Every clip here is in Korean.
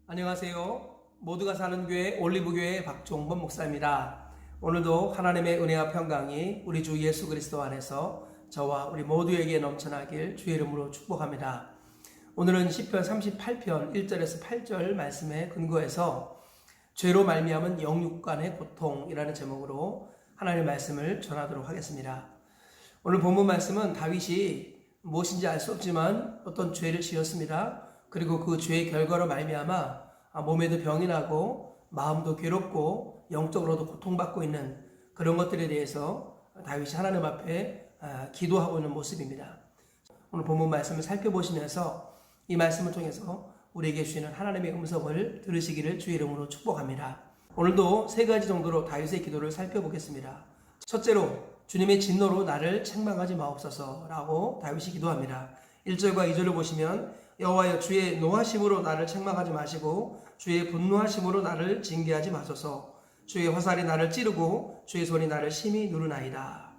안녕하세요. 모두가 사는 교회 올리브교회 박종범 목사입니다. 오늘도 하나님의 은혜와 평강이 우리 주 예수 그리스도 안에서 저와 우리 모두에게 넘쳐나길 주의 이름으로 축복합니다. 오늘은 시편 38편 1절에서 8절 말씀에 근거해서 죄로 말미암은 영육간의 고통이라는 제목으로 하나님의 말씀을 전하도록 하겠습니다. 오늘 본문 말씀은 다윗이 무엇인지 알 수 없지만 어떤 죄를 지었습니다. 그리고 그 죄의 결과로 말미암아 몸에도 병이 나고 마음도 괴롭고 영적으로도 고통받고 있는 그런 것들에 대해서 다윗이 하나님 앞에 기도하고 있는 모습입니다. 오늘 본문 말씀을 살펴보시면서 이 말씀을 통해서 우리에게 주시는 하나님의 음성을 들으시기를 주의 이름으로 축복합니다. 오늘도 세 가지 정도로 다윗의 기도를 살펴보겠습니다. 첫째로 주님의 진노로 나를 책망하지 마옵소서 라고 다윗이 기도합니다. 1절과 2절을 보시면 여호와여 주의 노하심으로 나를 책망하지 마시고 주의 분노하심으로 나를 징계하지 마소서. 주의 화살이 나를 찌르고 주의 손이 나를 심히 누르나이다.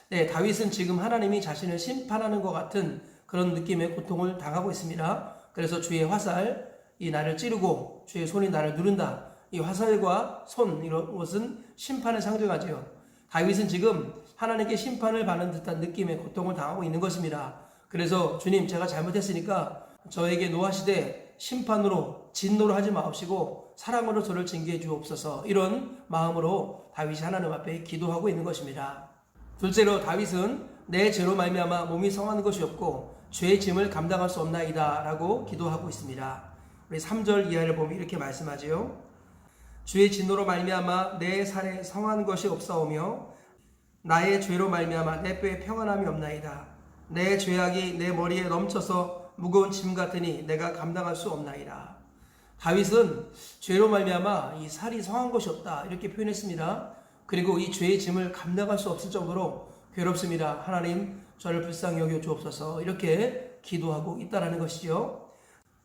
네, 다윗은 지금 하나님이 자신을 심판하는 것 같은 그런 느낌의 고통을 당하고 있습니다. 그래서 주의 화살이 나를 찌르고 주의 손이 나를 누른다. 이 화살과 손 이런 것은 심판을 상징하지요. 다윗은 지금 하나님께 심판을 받는 듯한 느낌의 고통을 당하고 있는 것입니다. 그래서 주님 제가 잘못했으니까 저에게 노하시되 심판으로 진노로 하지 마옵시고 사랑으로 저를 징계해 주옵소서. 이런 마음으로 다윗이 하나님 앞에 기도하고 있는 것입니다. 둘째로 다윗은 내 죄로 말미암아 몸이 성한 것이 없고 죄의 짐을 감당할 수 없나이다 라고 기도하고 있습니다. 우리 3절 이하를 보면 이렇게 말씀하지요. 주의 진노로 말미암아 내 살에 성한 것이 없사오며 나의 죄로 말미암아 내 뼈에 평안함이 없나이다. 내 죄악이 내 머리에 넘쳐서 무거운 짐 같으니 내가 감당할 수 없나이다. 다윗은 죄로 말미암아 이 살이 성한 것이 없다 이렇게 표현했습니다. 그리고 이 죄의 짐을 감당할 수 없을 정도로 괴롭습니다. 하나님 저를 불쌍히 여겨 주옵소서 이렇게 기도하고 있다는 것이죠.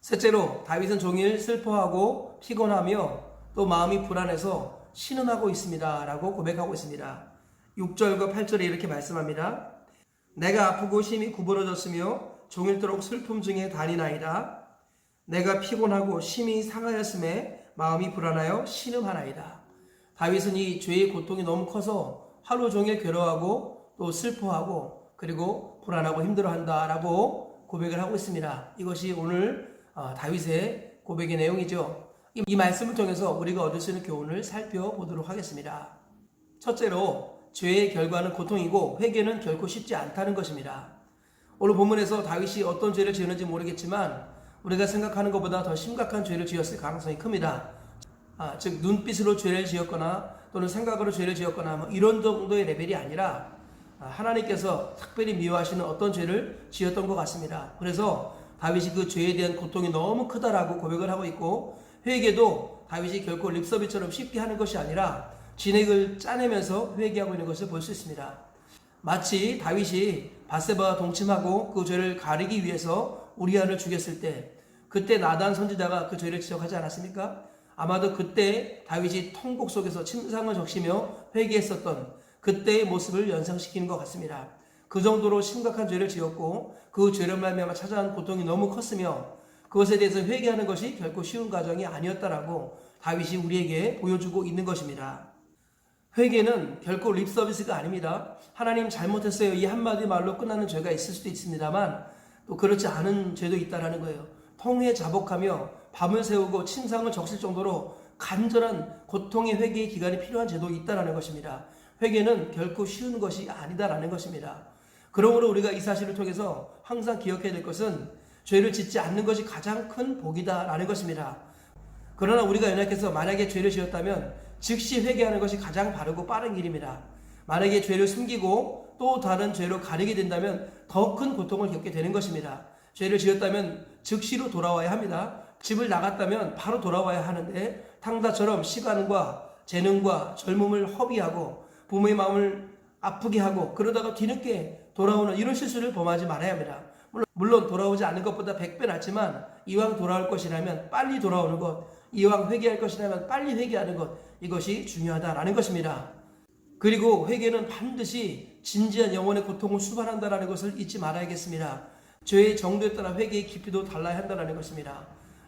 셋째로 다윗은 종일 슬퍼하고 피곤하며 또 마음이 불안해서 신음하고 있습니다 라고 고백하고 있습니다. 6절과 8절에 이렇게 말씀합니다. 내가 아프고 심히 구부러졌으며 종일토록 슬픔 중에 다니나이다. 내가 피곤하고 심히 상하였음에 마음이 불안하여 신음하나이다. 다윗은 이 죄의 고통이 너무 커서 하루 종일 괴로워하고 또 슬퍼하고 그리고 불안하고 힘들어한다라고 고백을 하고 있습니다. 이것이 오늘 다윗의 고백의 내용이죠. 이 말씀을 통해서 우리가 얻을 수 있는 교훈을 살펴보도록 하겠습니다. 첫째로 죄의 결과는 고통이고 회개는 결코 쉽지 않다는 것입니다. 오늘 본문에서 다윗이 어떤 죄를 지었는지 모르겠지만 우리가 생각하는 것보다 더 심각한 죄를 지었을 가능성이 큽니다. 즉 눈빛으로 죄를 지었거나 또는 생각으로 죄를 지었거나 뭐 이런 정도의 레벨이 아니라 하나님께서 특별히 미워하시는 어떤 죄를 지었던 것 같습니다. 그래서 다윗이 그 죄에 대한 고통이 너무 크다라고 고백을 하고 있고 회개도 다윗이 결코 립서비처럼 쉽게 하는 것이 아니라 진액을 짜내면서 회개하고 있는 것을 볼 수 있습니다. 마치 다윗이 밧세바와 동침하고 그 죄를 가리기 위해서 우리아를 죽였을 때 그때 나단 선지자가 그 죄를 지적하지 않았습니까? 아마도 그때 다윗이 통곡 속에서 침상을 적시며 회개했었던 그때의 모습을 연상시키는 것 같습니다. 그 정도로 심각한 죄를 지었고 그 죄를 말미암아 찾아온 고통이 너무 컸으며 그것에 대해서 회개하는 것이 결코 쉬운 과정이 아니었다라고 다윗이 우리에게 보여주고 있는 것입니다. 회개는 결코 립서비스가 아닙니다. 하나님 잘못했어요 이 한마디 말로 끝나는 죄가 있을 수도 있습니다만 또 그렇지 않은 죄도 있다라는 거예요. 통해 자복하며 밤을 새우고 침상을 적실 정도로 간절한 고통의 회개의 기간이 필요한 죄도 있다라는 것입니다. 회개는 결코 쉬운 것이 아니다라는 것입니다. 그러므로 우리가 이 사실을 통해서 항상 기억해야 될 것은 죄를 짓지 않는 것이 가장 큰 복이다라는 것입니다. 그러나 우리가 연약해서 만약에 죄를 지었다면 즉시 회개하는 것이 가장 바르고 빠른 길입니다. 만약에 죄를 숨기고 또 다른 죄로 가리게 된다면 더 큰 고통을 겪게 되는 것입니다. 죄를 지었다면 즉시로 돌아와야 합니다. 집을 나갔다면 바로 돌아와야 하는데 탕자처럼 시간과 재능과 젊음을 허비하고 부모의 마음을 아프게 하고 그러다가 뒤늦게 돌아오는 이런 실수를 범하지 말아야 합니다. 물론 돌아오지 않는 것보다 100배 낫지만 이왕 돌아올 것이라면 빨리 돌아오는 것, 이왕 회개할 것이라면 빨리 회개하는 것, 이것이 중요하다라는 것입니다. 그리고 회개는 반드시 진지한 영혼의 고통을 수반한다는 것을 잊지 말아야겠습니다. 죄의 정도에 따라 회개의 깊이도 달라야 한다는 것입니다.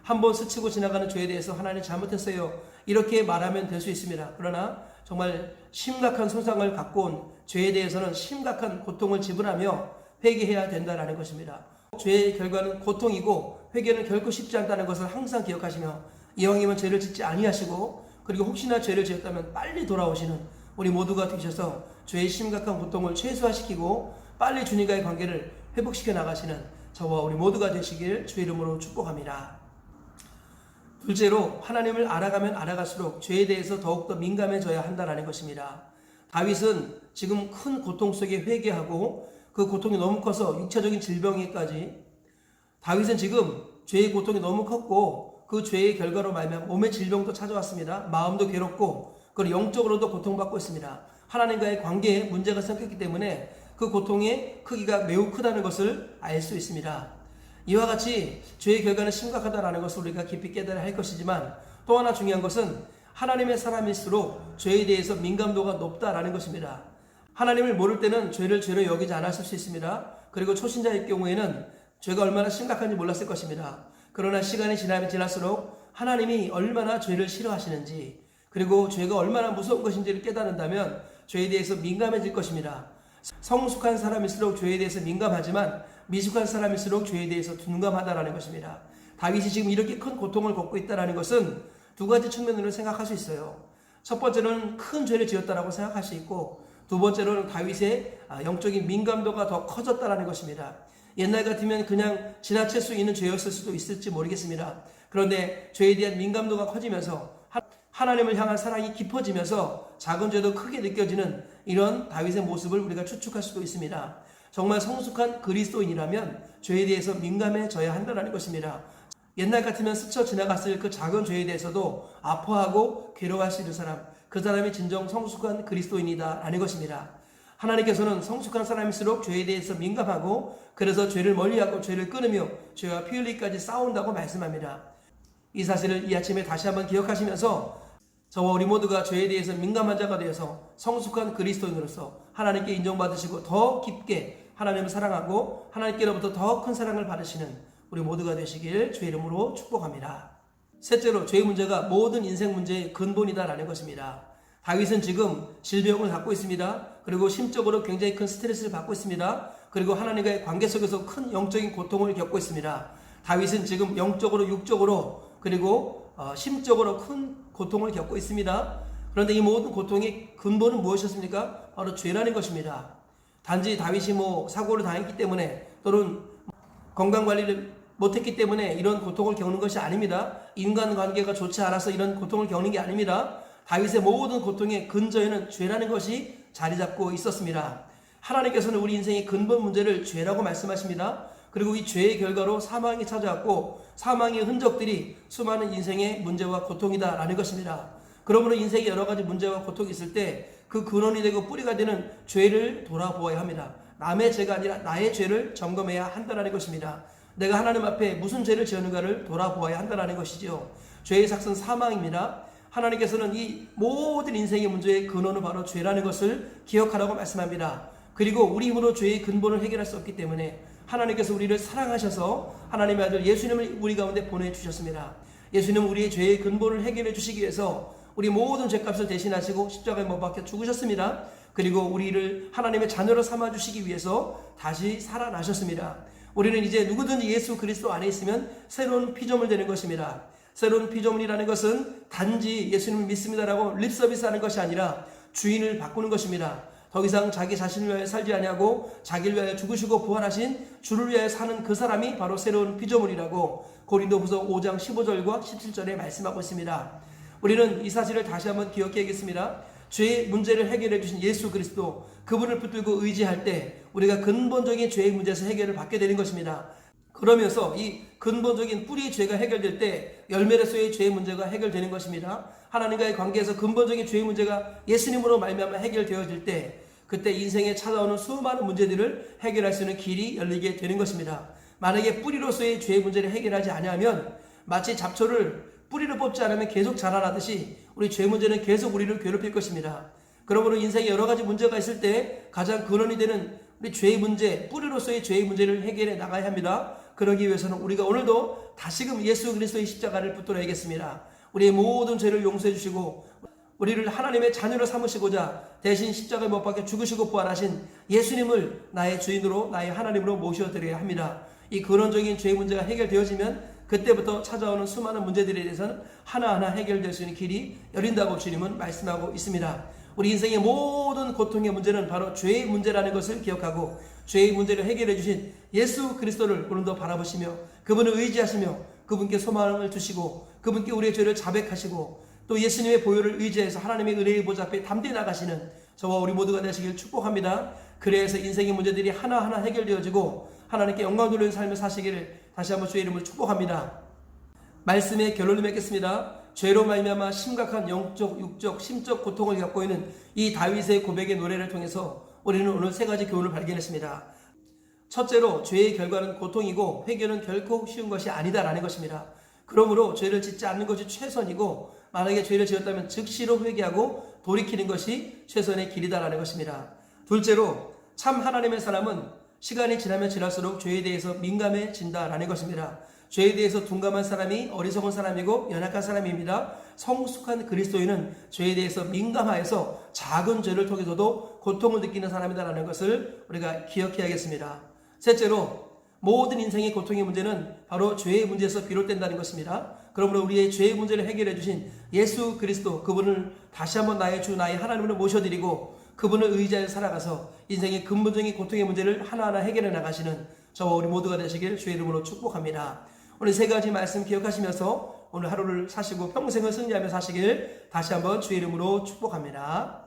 한번 스치고 지나가는 죄에 대해서 하나님 잘못했어요, 이렇게 말하면 될 수 있습니다. 그러나 정말 심각한 손상을 갖고 온 죄에 대해서는 심각한 고통을 지불하며 회개해야 된다는 것입니다. 죄의 결과는 고통이고 회개는 결코 쉽지 않다는 것을 항상 기억하시며 이왕이면 죄를 짓지 아니하시고 그리고 혹시나 죄를 지었다면 빨리 돌아오시는 우리 모두가 되셔서 죄의 심각한 고통을 최소화시키고 빨리 주님과의 관계를 회복시켜 나가시는 저와 우리 모두가 되시길 주의 이름으로 축복합니다. 둘째로, 하나님을 알아가면 알아갈수록 죄에 대해서 더욱더 민감해져야 한다는 것입니다. 다윗은 지금 큰 고통 속에 회개하고 그 고통이 너무 커서 육체적인 질병에까지, 다윗은 지금 죄의 고통이 너무 컸고 그 죄의 결과로 말미암아 몸의 질병도 찾아왔습니다. 마음도 괴롭고 그리고 영적으로도 고통받고 있습니다. 하나님과의 관계에 문제가 생겼기 때문에 그 고통의 크기가 매우 크다는 것을 알 수 있습니다. 이와 같이 죄의 결과는 심각하다는 것을 우리가 깊이 깨달아야 할 것이지만 또 하나 중요한 것은 하나님의 사람일수록 죄에 대해서 민감도가 높다라는 것입니다. 하나님을 모를 때는 죄를 죄로 여기지 않았을 수 있습니다. 그리고 초신자일 경우에는 죄가 얼마나 심각한지 몰랐을 것입니다. 그러나 시간이 지나면 지날수록 하나님이 얼마나 죄를 싫어하시는지 그리고 죄가 얼마나 무서운 것인지를 깨닫는다면 죄에 대해서 민감해질 것입니다. 성숙한 사람일수록 죄에 대해서 민감하지만 미숙한 사람일수록 죄에 대해서 둔감하다라는 것입니다. 다윗이 지금 이렇게 큰 고통을 겪고 있다는 것은 두 가지 측면으로 생각할 수 있어요. 첫 번째로는 큰 죄를 지었다라고 생각할 수 있고 두 번째로는 다윗의 영적인 민감도가 더 커졌다라는 것입니다. 옛날 같으면 그냥 지나칠 수 있는 죄였을 수도 있을지 모르겠습니다. 그런데 죄에 대한 민감도가 커지면서 하나님을 향한 사랑이 깊어지면서 작은 죄도 크게 느껴지는 이런 다윗의 모습을 우리가 추측할 수도 있습니다. 정말 성숙한 그리스도인이라면 죄에 대해서 민감해져야 한다는 것입니다. 옛날 같으면 스쳐 지나갔을 그 작은 죄에 대해서도 아파하고 괴로워할 수 있는 사람, 그 사람이 진정 성숙한 그리스도인이다라는 것입니다. 하나님께서는 성숙한 사람일수록 죄에 대해서 민감하고 그래서 죄를 멀리하고 죄를 끊으며 죄와 피 흘리기까지 싸운다고 말씀합니다. 이 사실을 이 아침에 다시 한번 기억하시면서 저와 우리 모두가 죄에 대해서 민감한 자가 되어서 성숙한 그리스도인으로서 하나님께 인정받으시고 더 깊게 하나님을 사랑하고 하나님께로부터 더 큰 사랑을 받으시는 우리 모두가 되시길 주의 이름으로 축복합니다. 셋째로, 죄의 문제가 모든 인생 문제의 근본이다라는 것입니다. 다윗은 지금 질병을 갖고 있습니다. 그리고 심적으로 굉장히 큰 스트레스를 받고 있습니다. 그리고 하나님과의 관계 속에서 큰 영적인 고통을 겪고 있습니다. 다윗은 지금 영적으로, 육적으로 그리고 심적으로 큰 고통을 겪고 있습니다. 그런데 이 모든 고통의 근본은 무엇이었습니까? 바로 죄라는 것입니다. 단지 다윗이 사고를 당했기 때문에 또는 건강관리를 못했기 때문에 이런 고통을 겪는 것이 아닙니다. 인간관계가 좋지 않아서 이런 고통을 겪는 게 아닙니다. 다윗의 모든 고통의 근저에는 죄라는 것이 자리 잡고 있었습니다. 하나님께서는 우리 인생의 근본 문제를 죄라고 말씀하십니다. 그리고 이 죄의 결과로 사망이 찾아왔고 사망의 흔적들이 수많은 인생의 문제와 고통이다라는 것입니다. 그러므로 인생에 여러 가지 문제와 고통이 있을 때 그 근원이 되고 뿌리가 되는 죄를 돌아보아야 합니다. 남의 죄가 아니라 나의 죄를 점검해야 한다는 것입니다. 내가 하나님 앞에 무슨 죄를 지었는가를 돌아보아야 한다는 것이죠. 죄의 삭은 사망입니다. 하나님께서는 이 모든 인생의 문제의 근원은 바로 죄라는 것을 기억하라고 말씀합니다. 그리고 우리 힘으로 죄의 근본을 해결할 수 없기 때문에 하나님께서 우리를 사랑하셔서 하나님의 아들 예수님을 우리 가운데 보내주셨습니다. 예수님은 우리의 죄의 근본을 해결해 주시기 위해서 우리 모든 죄값을 대신하시고 십자가에 못 박혀 죽으셨습니다. 그리고 우리를 하나님의 자녀로 삼아주시기 위해서 다시 살아나셨습니다. 우리는 이제 누구든지 예수 그리스도 안에 있으면 새로운 피조물 되는 것입니다. 새로운 피조물이라는 것은 단지 예수님을 믿습니다라고 립서비스하는 것이 아니라 주인을 바꾸는 것입니다. 더 이상 자기 자신을 위하여 살지 아니하고 자기를 위하여 죽으시고 부활하신 주를 위하여 사는 그 사람이 바로 새로운 피조물이라고 고린도후서 5장 15절과 17절에 말씀하고 있습니다. 우리는 이 사실을 다시 한번 기억해야겠습니다. 죄의 문제를 해결해 주신 예수 그리스도, 그분을 붙들고 의지할 때 우리가 근본적인 죄의 문제에서 해결을 받게 되는 것입니다. 그러면서 이 근본적인 뿌리의 죄가 해결될 때 열매로서의 죄의 문제가 해결되는 것입니다. 하나님과의 관계에서 근본적인 죄의 문제가 예수님으로 말미암아 해결되어질 때 그때 인생에 찾아오는 수많은 문제들을 해결할 수 있는 길이 열리게 되는 것입니다. 만약에 뿌리로서의 죄의 문제를 해결하지 않으면 마치 잡초를 뿌리를 뽑지 않으면 계속 자라나듯이 우리 죄 문제는 계속 우리를 괴롭힐 것입니다. 그러므로 인생에 여러 가지 문제가 있을 때 가장 근원이 되는 우리 죄의 문제, 뿌리로서의 죄의 문제를 해결해 나가야 합니다. 그러기 위해서는 우리가 오늘도 다시금 예수 그리스도의 십자가를 붙들어야겠습니다. 우리의 모든 죄를 용서해 주시고 우리를 하나님의 자녀로 삼으시고자 대신 십자가에 못 박혀 죽으시고 부활하신 예수님을 나의 주인으로 나의 하나님으로 모셔드려야 합니다. 이 근원적인 죄의 문제가 해결되어지면 그때부터 찾아오는 수많은 문제들에 대해서는 하나하나 해결될 수 있는 길이 열린다고 주님은 말씀하고 있습니다. 우리 인생의 모든 고통의 문제는 바로 죄의 문제라는 것을 기억하고 죄의 문제를 해결해 주신 예수 그리스도를 오늘도 바라보시며 그분을 의지하시며 그분께 소망을 주시고 그분께 우리의 죄를 자백하시고 또 예수님의 보혈을 의지해서 하나님의 은혜의 보좌 앞에 담대 나가시는 저와 우리 모두가 되시길 축복합니다. 그래서 인생의 문제들이 하나하나 해결되어지고 하나님께 영광 돌리는 삶을 사시기를 다시 한번 주의 이름으로 축복합니다. 말씀의 결론을 맺겠습니다. 죄로 말미암아 심각한 영적, 육적, 심적 고통을 겪고 있는 이 다윗의 고백의 노래를 통해서 우리는 오늘 세 가지 교훈을 발견했습니다. 첫째로 죄의 결과는 고통이고 회개는 결코 쉬운 것이 아니다라는 것입니다. 그러므로 죄를 짓지 않는 것이 최선이고 만약에 죄를 지었다면 즉시로 회개하고 돌이키는 것이 최선의 길이다라는 것입니다. 둘째로 참 하나님의 사람은 시간이 지나면 지날수록 죄에 대해서 민감해진다라는 것입니다. 죄에 대해서 둔감한 사람이 어리석은 사람이고 연약한 사람입니다. 성숙한 그리스도인은 죄에 대해서 민감하여서 작은 죄를 통해서도 고통을 느끼는 사람이다라는 것을 우리가 기억해야겠습니다. 셋째로 모든 인생의 고통의 문제는 바로 죄의 문제에서 비롯된다는 것입니다. 그러므로 우리의 죄의 문제를 해결해 주신 예수 그리스도 그분을 다시 한번 나의 주 나의 하나님으로 모셔드리고 그분을 의지하여 살아가서 인생의 근본적인 고통의 문제를 하나하나 해결해 나가시는 저와 우리 모두가 되시길 주의 이름으로 축복합니다. 오늘 세 가지 말씀 기억하시면서 오늘 하루를 사시고 평생을 승리하며 사시길 다시 한번 주의 이름으로 축복합니다.